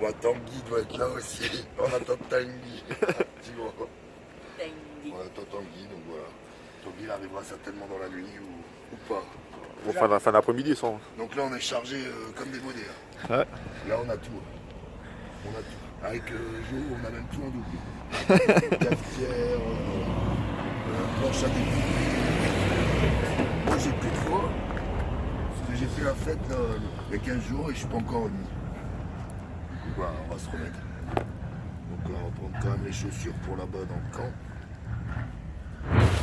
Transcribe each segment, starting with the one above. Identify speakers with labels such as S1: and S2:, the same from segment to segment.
S1: bah Tanguy doit être là aussi. On attend Tanguy. Petit gros.
S2: Tanguy.
S1: On attend Tanguy, donc voilà. Tanguy il arrivera certainement dans la nuit ou pas.
S3: Bon, fin d'après-midi, sans.
S1: Donc là on est chargé comme des bonnets. Là.
S3: Ouais.
S1: Là on a tout. On a tout. Avec Jo, on a même tout en double. Cafetière, planche à découper. Moi j'ai plus de fois. Parce que j'ai fait la fête là, il y a 15 jours et je suis pas encore remis. Du coup bah, on va se remettre. Donc là on va prendre quand même les chaussures pour là-bas dans le camp.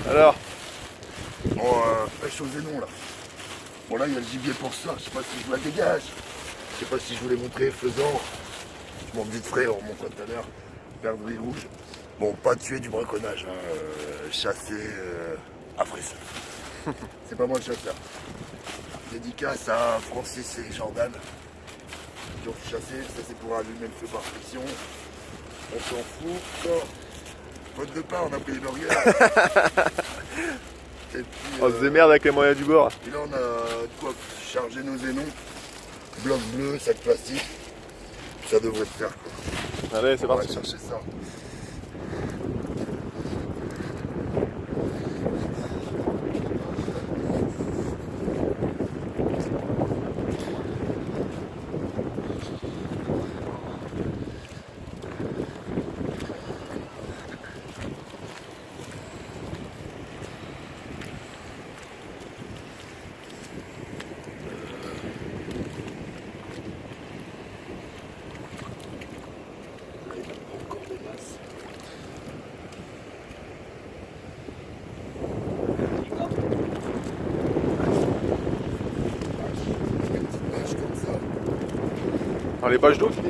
S3: Alors,
S1: Bon, pêche aux énons là. Bon là il y a le gibier pour ça, je sais pas si je vous la dégage. Je sais pas si je vous l'ai montré, faisant. Mon petit frère, on montre tout à l'heure, perdrix rouge. Bon, pas tuer du braconnage, hein, chasser à Frisson. C'est pas moi le chasseur. Dédicace à Francis et Jordan qui ont chassé, ça c'est pour allumer le feu par friction. On s'en fout. Faute de pain, on a pris les burgers. Et puis,
S3: on se démerde avec les moyens du bord.
S1: et là on a de quoi charger nos énons. Bloc bleu, sac plastique. Ça devrait le faire quoi.
S3: Allez, c'est
S1: On va
S3: parti.
S1: chercher ça. Encore des masses. Une petite bâche comme ça.
S3: Dans les bâches d'eau, tu dis?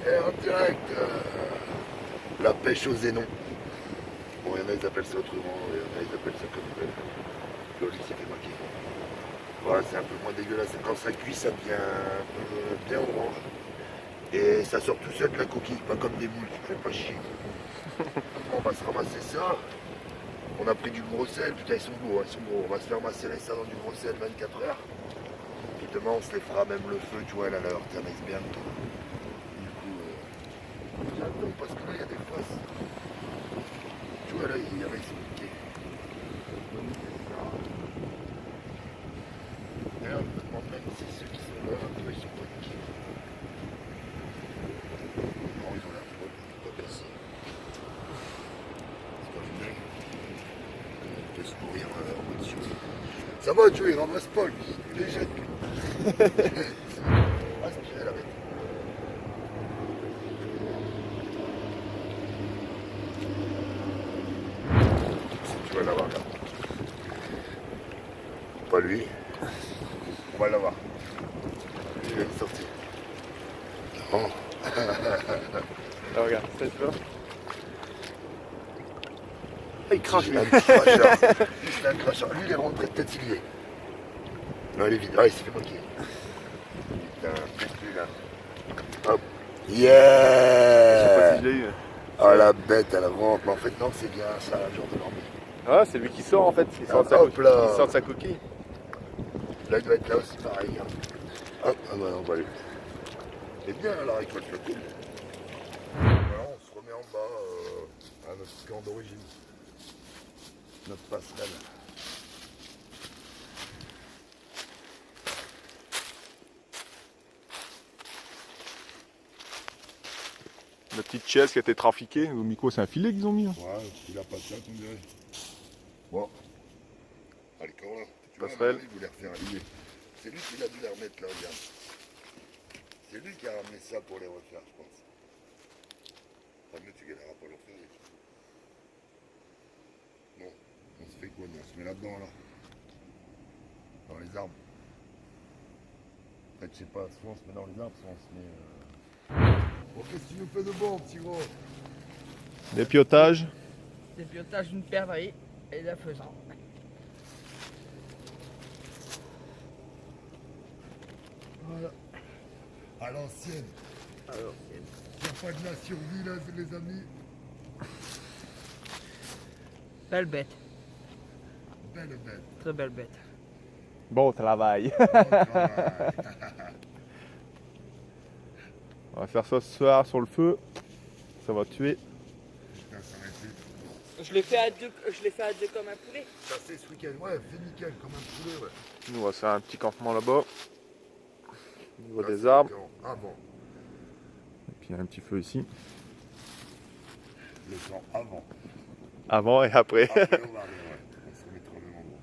S1: Et en direct, la pêche aux énons. Bon, il y en a ils appellent ça autrement, il y en a ils appellent ça comme ils veulent. Loli s'est fait maquiller. Voilà, c'est un peu moins dégueulasse. Quand ça cuit, ça devient un peu bien orange. Et ça sort tout seul de la coquille, pas comme des moules, tu fais pas chier. On va se ramasser ça. On a pris du gros sel, putain ils sont beaux, hein, ils sont gros. On va se faire masser ça dans du gros sel 24 heures. Puis demain on se les fera même le feu, tu vois, là, leur ternise bien. Du coup, j'attends parce que là il y a des fosses. Tu vois là, il y en a ils sont piqués. D'ailleurs, je me demande même si ceux qui sont là, ils sont pas piqués. Non, ils ont l'air pas percés. C'est pas vinaigre. On peut se mourir en mode Dieu. Ça va, Joe, il ramasse pas lui. Il les jette lui. Aspirez la bête. Si tu vas l'avoir là. Pas lui. On va l'avoir. Il vient de sortir. Oh.
S3: Là, regarde, ça tu vois.
S1: Ah, il crache, lui. Un petit cracheur. Juste un cracheur. Lui, il est rentré de tête, il y est. Non, il est vide. Ah, il s'est fait moquer. Putain, plus là. Hop.
S3: Je sais pas
S1: Yeah.
S3: si je l'ai eu.
S1: Ah, la bête, elle rentre. Mais en fait, non, c'est bien ça, genre de l'embête.
S3: Ah, c'est lui qui sort en fait. Il sort, de sa,
S1: Hop là.
S3: il sort de sa coquille.
S1: Là, il doit être là aussi, pareil. Hein. Hop, ah bah non, bah lui. C'est bien, la récolte, le coup. Voilà, on se remet en bas à notre camp d'origine. Notre passerelle.
S3: La petite chaise qui a été trafiquée. Au micro, c'est un filet qu'ils ont mis. Hein.
S1: Ouais, il a pas de ça, on dirait. Bon. Ah, le camp là. Tu vois,
S3: Passerelle.
S1: il voulait refaire un lié. C'est lui qui l'a dû les remettre là, regarde. C'est lui qui a ramené ça pour les refaire, je pense. Enfin, mieux, tu galéreras pas à le refaire. Non, on se fait quoi, nous? On se met là-dedans, là. Dans les arbres. En fait, je sais pas, soit on se met dans les arbres, soit on se met... Bon, qu'est-ce que tu nous fais de bon, petit gros?
S3: Des piotages.
S2: Des piotages d'une perdrix et d'un faisan.
S1: Voilà. À l'ancienne.
S2: Alors,
S1: Il n'y a pas de la survie là, les amis.
S2: belle bête,
S1: Belle bête.
S2: très belle bête.
S3: Bon travail.
S1: Bon travail.
S3: On va faire ça ce soir sur le feu. Ça va tuer.
S1: Putain, ça aurait été.
S2: Je l'ai fait à deux comme un poulet.
S1: Ça c'est ce week-end. Ouais, fait nickel, comme un poulet, ouais.
S3: Nous on va se faire un petit campement là-bas. Au niveau
S1: Ça,
S3: des
S1: c'est
S3: arbres.
S1: le temps avant.
S3: Et puis il y a un petit feu ici.
S1: Le temps avant.
S3: Avant et après.
S1: Après, on va aller, ouais. On se remettra au même endroit.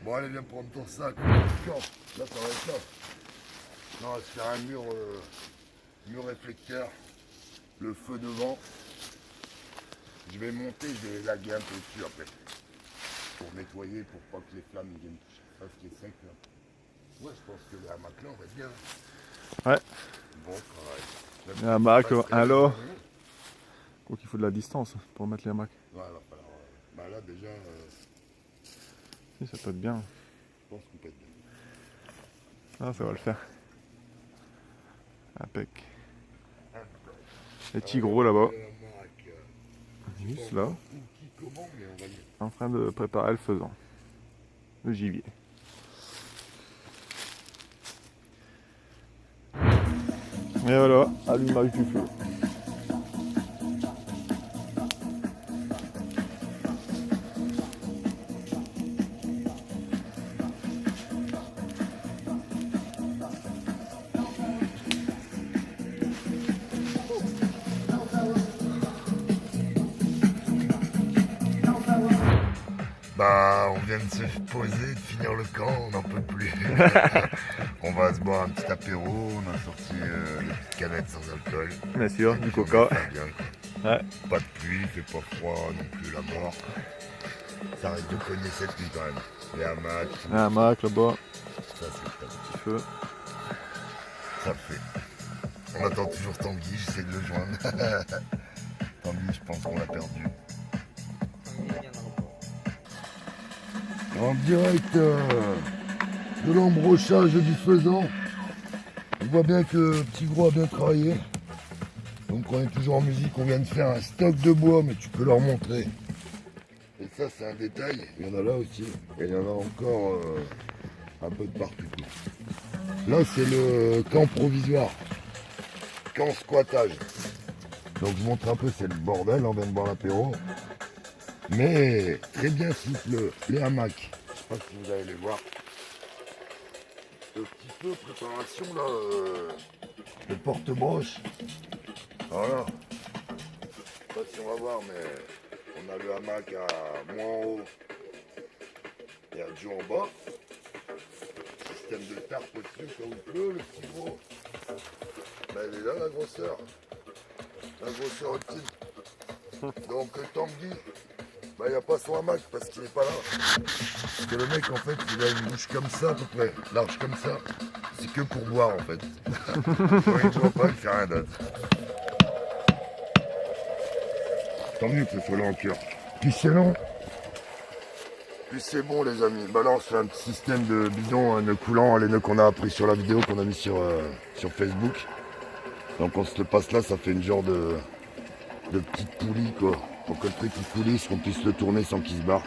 S1: Bon, allez, viens prendre ton sac. Là, ça va être là. Non, on va se faire un mur réflecteur. Le feu devant. Je vais monter, je vais laguer un peu dessus après. Pour nettoyer, pour pas que les flammes viennent toucher ça, ce qui est sec là. Ouais, je pense que le hamac là, on va être bien.
S3: Ouais.
S1: Bon travail.
S3: Un hamac, un lot.
S1: Ouais,
S3: Quoi qu'il faut de la distance pour mettre les hamacs.
S1: alors, bah là déjà,
S3: Si, ça peut être bien.
S1: je pense qu'on peut être bien.
S3: Ah, ça va le faire. Impec. Les petits gros là-bas.
S1: Le hamac,
S3: Juste là.
S1: qui comment, mais on va dire.
S3: En train de préparer le faisant. Le gibier. Et voilà, allumage du feu.
S1: Bah, on vient de se poser, de finir le camp, on n'en peut plus. On va se boire un petit apéro, on a sorti des petites canettes sans alcool.
S3: Bien sûr,
S1: Et
S3: du
S1: puis, on
S3: coca.
S1: va faire bien, quoi.
S3: Ouais.
S1: Pas de pluie, il fait pas froid non plus, la mort. Ça risque de cogner cette nuit quand même. Les hamacs, tout
S3: Un hamac là-bas,
S1: ça c'est top.
S3: petit feu.
S1: Ça le fait. On attend toujours Tanguy, j'essaie de le joindre. Tanguy, je pense qu'on l'a perdu. En direct de l'embrochage du faisan. On voit bien que Petit Gros a bien travaillé. Donc on est toujours en musique, on vient de faire un stock de bois, mais tu peux leur montrer. Et ça c'est un détail, il y en a là aussi. Et il y en a encore un peu de partout. Là c'est le camp provisoire. Camp squattage. Donc je montre un peu, c'est le bordel, on vient de boire l'apéro. Mais très bien souple, les hamacs. Je sais pas si vous allez les voir. Le petit peu préparation là, le porte-broche. Voilà. Je sais pas si on va voir, mais on a le hamac à moins en haut et à Dieu en bas. Système de tarpe au-dessus quand il pleut, le petit gros. Ben, elle est là la grosseur. La grosseur optique. Donc Tanguy, bah, il n'y a pas son hamac parce qu'il n'est pas là. Parce que le mec, en fait, il a une bouche comme ça, à peu près, large comme ça. C'est que pour boire, en fait. Quand il ne boit pas, il fait rien d'autre. Tant mieux que ce soit là en cœur. Puis c'est long. Puis c'est bon, les amis. Bah là, on se fait un petit système de bidon, un nœud coulant, les nœuds qu'on a appris sur la vidéo qu'on a mis sur Facebook. Donc on se le passe là, ça fait une genre de petite poulie, quoi. Pour que le truc il coulisse, qu'on puisse le tourner sans qu'il se barre.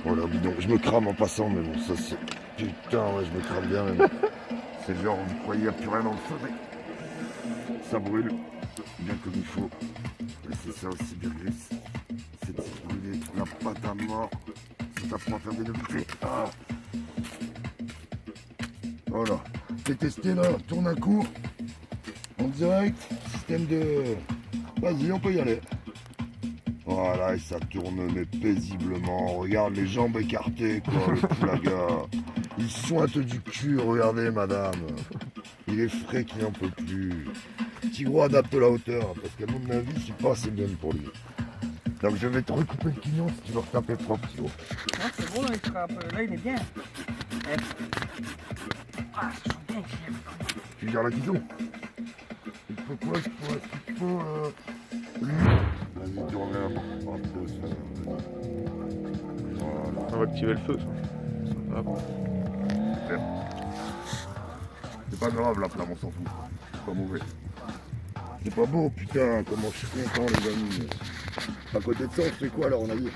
S1: Voilà, bidon. Je me crame en passant, mais bon, ça c'est... Putain, ouais, je me crame bien, même. C'est genre, vous croyez, il n'y a plus rien dans le feu, mais... Ça brûle, bien comme il faut. Et c'est ça aussi, bien glisse. C'est de se brûler la pâte à mort. Ça t'apprend à faire des nœuds. Ah. Voilà. C'est testé, là. Tourne un coup. En direct. Système de... Vas-y, on peut y aller. Voilà, et ça tourne mais paisiblement. Regarde les jambes écartées, quoi, le poulaga. Il sointe du cul, regardez, madame. Il est frais qu'il n'en peut plus. Petit Gros adapte la hauteur, hein, parce qu'à mon avis, c'est pas assez bien pour lui. Donc je vais te recouper le quignon si tu veux retaper propre, Petit Gros.
S2: Non, c'est bon, il sera un peu... Là, il est bien. Eh. Ah, ça sent bien ici.
S1: Tu gères la guidon. Il faut quoi, il faut... Vas-y, tourne un peu ça. Voilà.
S3: On va activer le feu, ça. Hop.
S1: C'est pas grave la flamme, on s'en fout. C'est pas mauvais. C'est pas beau, putain, comment je suis content les amis. À côté de ça, on fait quoi alors on a dit?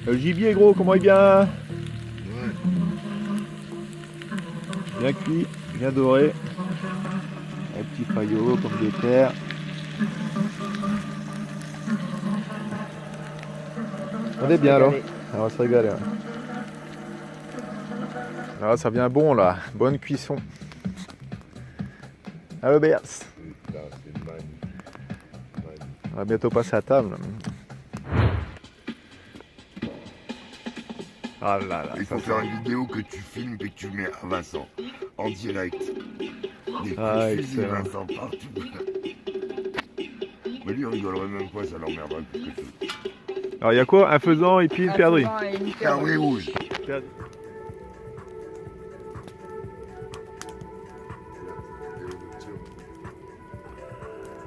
S3: Le gibier gros, comment il est bien?
S1: Ouais.
S3: Bien cuit, bien doré. Un petit faillot comme des terres. On est bien alors. On va se régaler. Hein. Ah, ça vient bon là, bonne cuisson. Allô Béas.
S1: Putain, c'est magnifique.
S3: On va bientôt passer à table. Ah là là.
S1: Il faut faire une vidéo que tu filmes et que tu mets à Vincent en direct. Des
S3: Ah,
S1: fusils
S3: excellent.
S1: Vincent partout. Mais lui, on rigolerait même pas, ça l'emmerderait plus que tout.
S3: Alors il y a quoi? Un faisan et puis une perdrix.
S1: Carré rouge.
S3: Perdrix.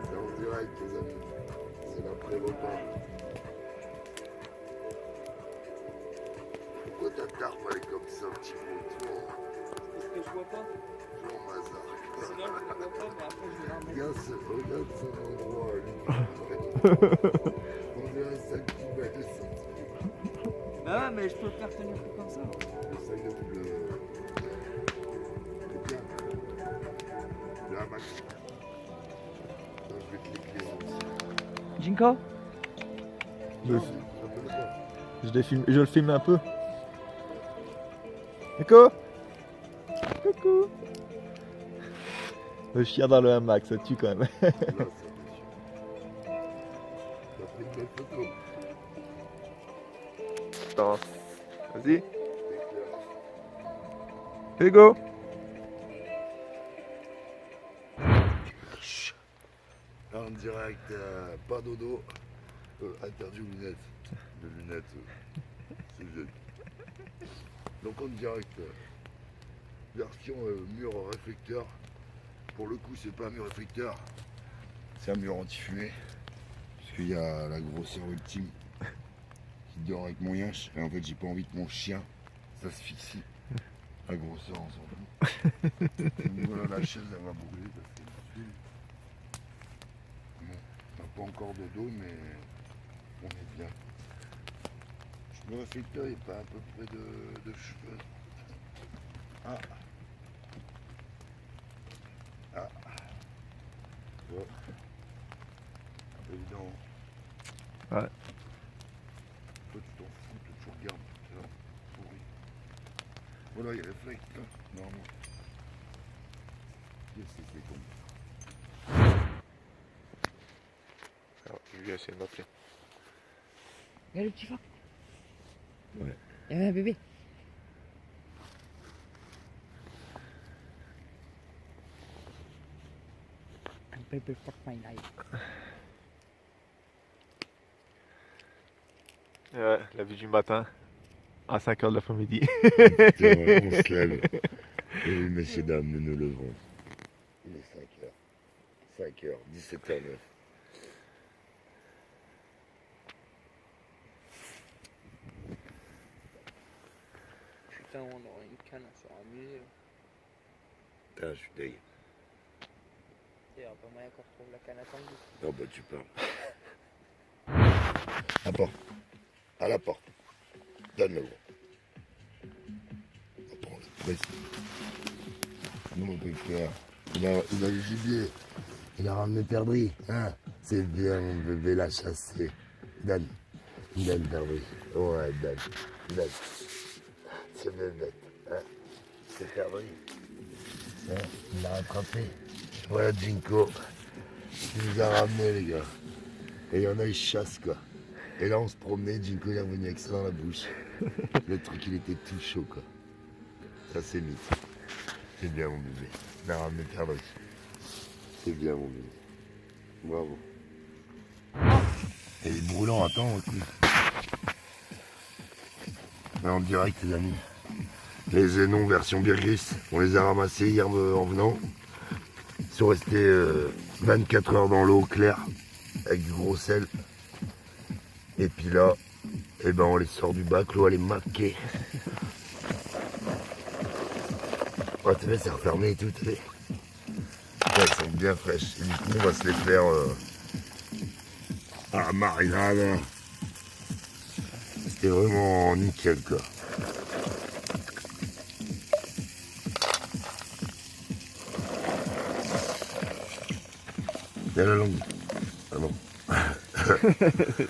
S1: C'est en direct, les amis. C'est l'après-repas. Pourquoi ta tarpe elle est comme ça, petit peu?
S2: Parce que je vois pas.
S1: Jean Mazar.
S2: Sinon, je le vois pas, mais après, je vais
S1: Regarde son endroit, lui. On dirait un sac poubelle, ça.
S2: Bah ouais, mais je peux le faire tenir comme ça.
S1: Le sac de bleu. C'est bien. Là, Max. Je vais te l'éclairer aussi.
S2: Jinko?
S1: Non, je connais pas.
S3: Je le filme un peu. Nico. Coucou. Le chien dans le hamac, ça tue quand même.
S1: Là, ça déchire. T'as pris une belle photo.
S3: Attends. Vas-y. Hugo.
S1: Là, en direct, pas dodo. Interdit aux lunettes. De lunettes. C'est jeune. Donc en direct, version mur réflecteur. Pour le coup, c'est pas un mur réflecteur, c'est un mur anti-fumée. Parce qu'il y a la grosseur ultime qui dort avec mon yinche. Et en fait, j'ai pas envie que mon chien s'asphyxie. La grosseur, on s'en fout. Voilà, la chaise, elle va brûler parce que bon, on n'a pas encore de dos, mais on est bien. Le réflecteur n'est pas à peu près de cheveux. Ah. Ah. Ouais. Évident.
S3: Ouais.
S1: Toi tu t'en fous, toi tu regardes, putain, pourri. Voilà, il réflecte, là, normalement. Qu'est-ce que c'est comme?
S3: Alors, je vais essayer de m'appeler.
S2: Regarde le petit phoque.
S1: Ouais.
S2: Il y avait un bébé. Un bébé phoque, my life.
S3: Ouais, la vue du matin. À 5h de l'après-midi.
S1: C'est vrai, on se lève. Et oui, messieurs, dames, nous nous levons. Il est 5h. 5h, 17h09.
S2: Putain, on aurait une canne, on serait amusé.
S1: Putain, je suis deg.
S2: Il n'y a pas moyen qu'on retrouve la canne à tango.
S1: Non, bah tu parles. À la porte. À la porte. Donne-le. Prends le précis. Non, mon père. Il a le gibier. Il a ramené perdrix. Hein? C'est bien, mon bébé l'a chassé. Donne. Donne, perdrix. Ouais, donne. Donne. C'est bien bête. Hein? C'est perdrix. Hein? Il l'a rattrapé. Voilà, Jinko. Il nous a ramené, les gars. Et il y en a, ils chassent, quoi. Et là, on se promenait, Jinko, il a venu avec ça dans la bouche. Le truc, il était tout chaud, quoi. Ça, c'est mythe. C'est bien, mon bébé. Il a ramené perdrix. C'est bien, mon bébé. Bravo. Et il est brûlant, attends, aussi. Là, en direct, les amis. Les zénons version Birgris, on les a ramassés hier en venant. Ils sont restés 24 heures dans l'eau claire, avec du gros sel. Et puis là, eh ben, on les sort du bac, l'eau elle est maquée. Ouais, t'as vu, c'est refermé et tout, t'as vu. Ouais, elles sont bien fraîches. Et du coup, on va se les faire à la marinade. C'était vraiment nickel, quoi. C'est la langue. Ah non.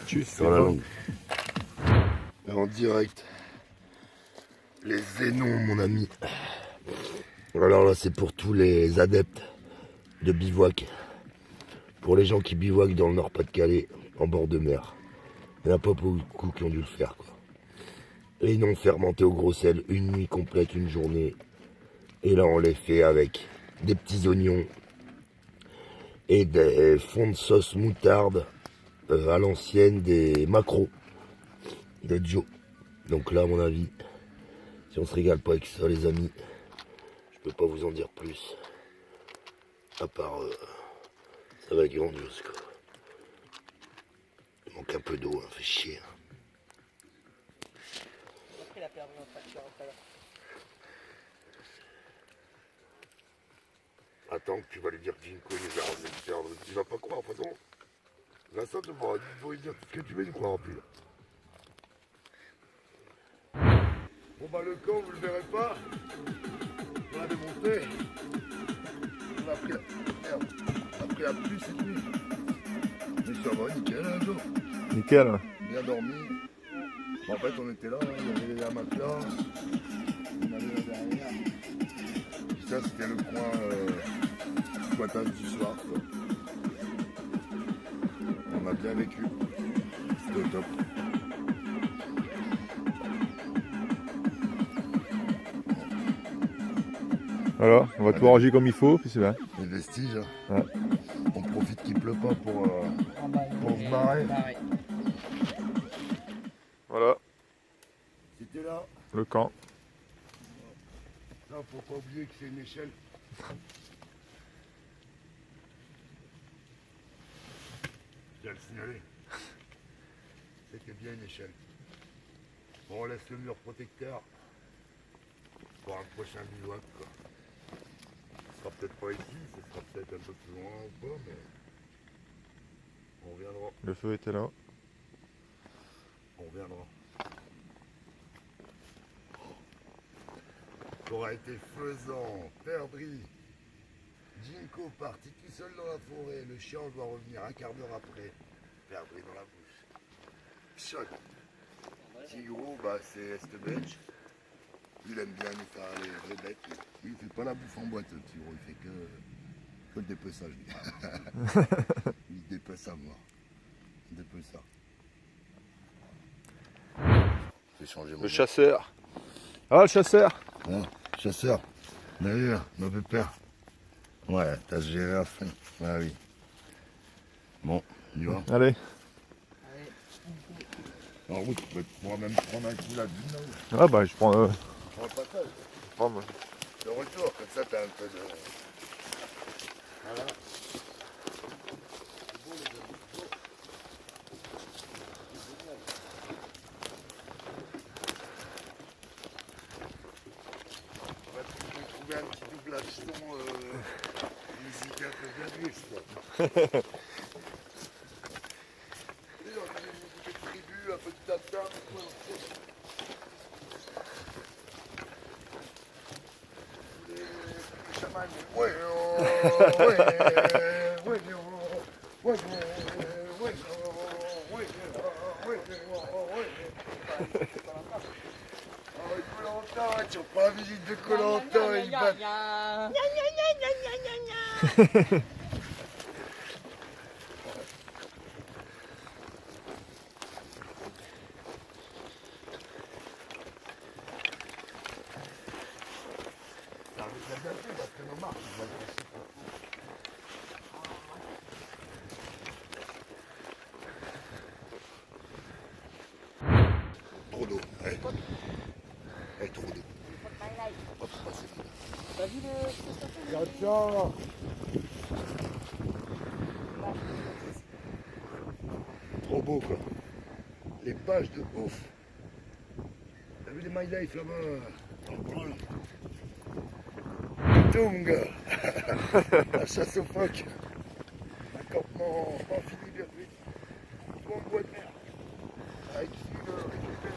S3: Tu sais
S1: Sur la
S3: pas.
S1: langue. En direct. Les Zénons, mon ami. Alors là, c'est pour tous les adeptes de bivouac. Pour les gens qui bivouaquent dans le Nord-Pas-de-Calais, en bord de mer. Il n'y en a pas beaucoup qui ont dû le faire, quoi. Et non fermentés au gros sel, une nuit complète, une journée. Et là, on les fait avec des petits oignons et des fonds de sauce moutarde à l'ancienne, des macros de Joe. Donc là, à mon avis, si on se régale pas avec ça, les amis, je peux pas vous en dire plus. À part, ça va être grandiose, quoi. Il manque un peu d'eau, hein, fait chier. Hein.
S2: Après, il a perdu notre facture après.
S1: Attends que tu vas lui dire que Jinko il les a rasés de perdre. Tu vas pas croire, de toute façon. Vincent, tu vas lui dire tout ce que tu veux, il ne croira plus. Bon bah le camp, vous le verrez pas. On l'avait monté. On a pris la... Merde. On a pris la pluie cette nuit. Mais ça va, nickel, hein, Joe.
S3: Nickel.
S1: Bien dormi. En fait, on était là, hein, il y avait un matelas. On avait là derrière. Et ça, c'était le coin squattage du soir, quoi. On a bien vécu. C'était au top.
S3: Voilà, on va tout arranger comme il faut, puis c'est bien.
S1: Les vestiges. Hein.
S3: Ouais.
S1: On profite qu'il pleut pas pour se
S2: Barrer.
S1: barrer.
S3: Voilà,
S1: C'était là.
S3: le camp.
S1: Là, faut pas oublier que c'est une échelle. Je dois le signaler. C'était bien une échelle. Bon, on laisse le mur protecteur pour un prochain bivouac, quoi. Ce sera peut-être pas ici, ce sera peut-être un peu plus loin ou pas, mais on reviendra.
S3: Le feu était là.
S1: On reviendra. T'auras été faisant, perdri. Jinko parti tout seul dans la forêt. Le chien doit revenir un quart d'heure après. Perdri dans la bouche. Choc. Tigro, bah c'est Estebedge. Il aime bien nous faire les bêtes. Il fait pas la bouffe en boîte, Tigro. Il fait que le dépeçage. Il dépece à moi. Il dépece ça. J'ai changé mon
S3: Le chasseur. Ah, le chasseur.
S1: Bon, chasseur. D'ailleurs, mon pépère. Ouais, t'as géré à fond. Ah oui. Bon, on y va.
S3: Allez.
S1: En route, tu pourras même prendre un coup la dune là.
S3: Ah bah je prends...
S1: Prends le passage.
S3: prends, moi.
S1: Le retour, comme ça t'as un peu de... Voilà. On va trouver un petit doublage son musical de Gabriel, quoi. Et on a une musique de tribu, un peu de tata, quoi. Les chamans, ouais, tu reprends la visite de Koh-Lanta et ils battent. Trop d'eau, ouais. Ouais, trop d'eau. Hop, c'est
S2: T'as vu le...
S1: Gotcha. Trop beau, quoi. Les pages de ouf. T'as vu les My Life là-bas? chaud, mon gars. La chasse aux phoques. Un campement infini bien vite. Bon bois de mer. Avec qui récupérer.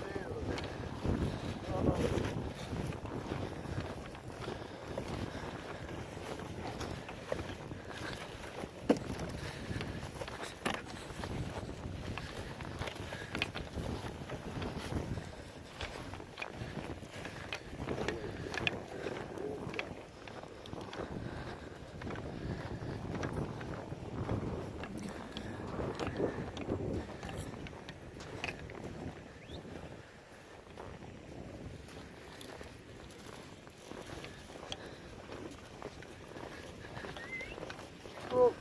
S1: Oh.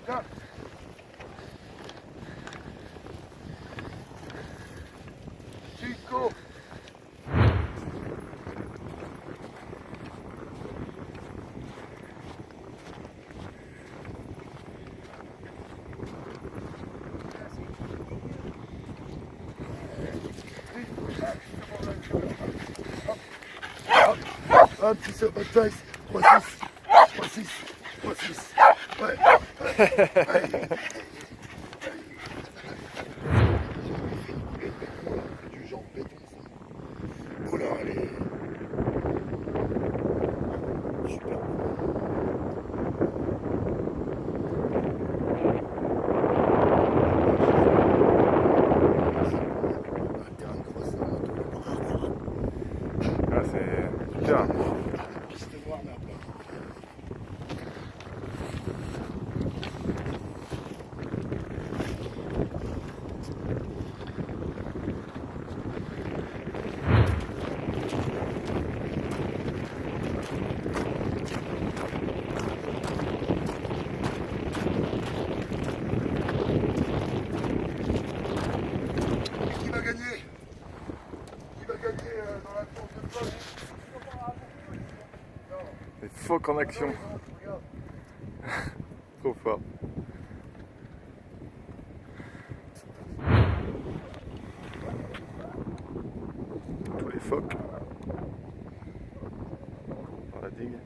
S1: Là. Chico. Un petit sur votre face. 3-6. 3-6. 3-6. Ouais. Ouais. Du genre béton, ça. Oh là, elle est super. Un terrain de cross,
S3: Ah, c'est super.
S1: piste noire, mais à plat. Qui va gagner? Qui va gagner dans la course de phoque?
S3: Les phoques en action.
S1: Regarde.
S3: Trop fort. Tous les phoques dans la digue.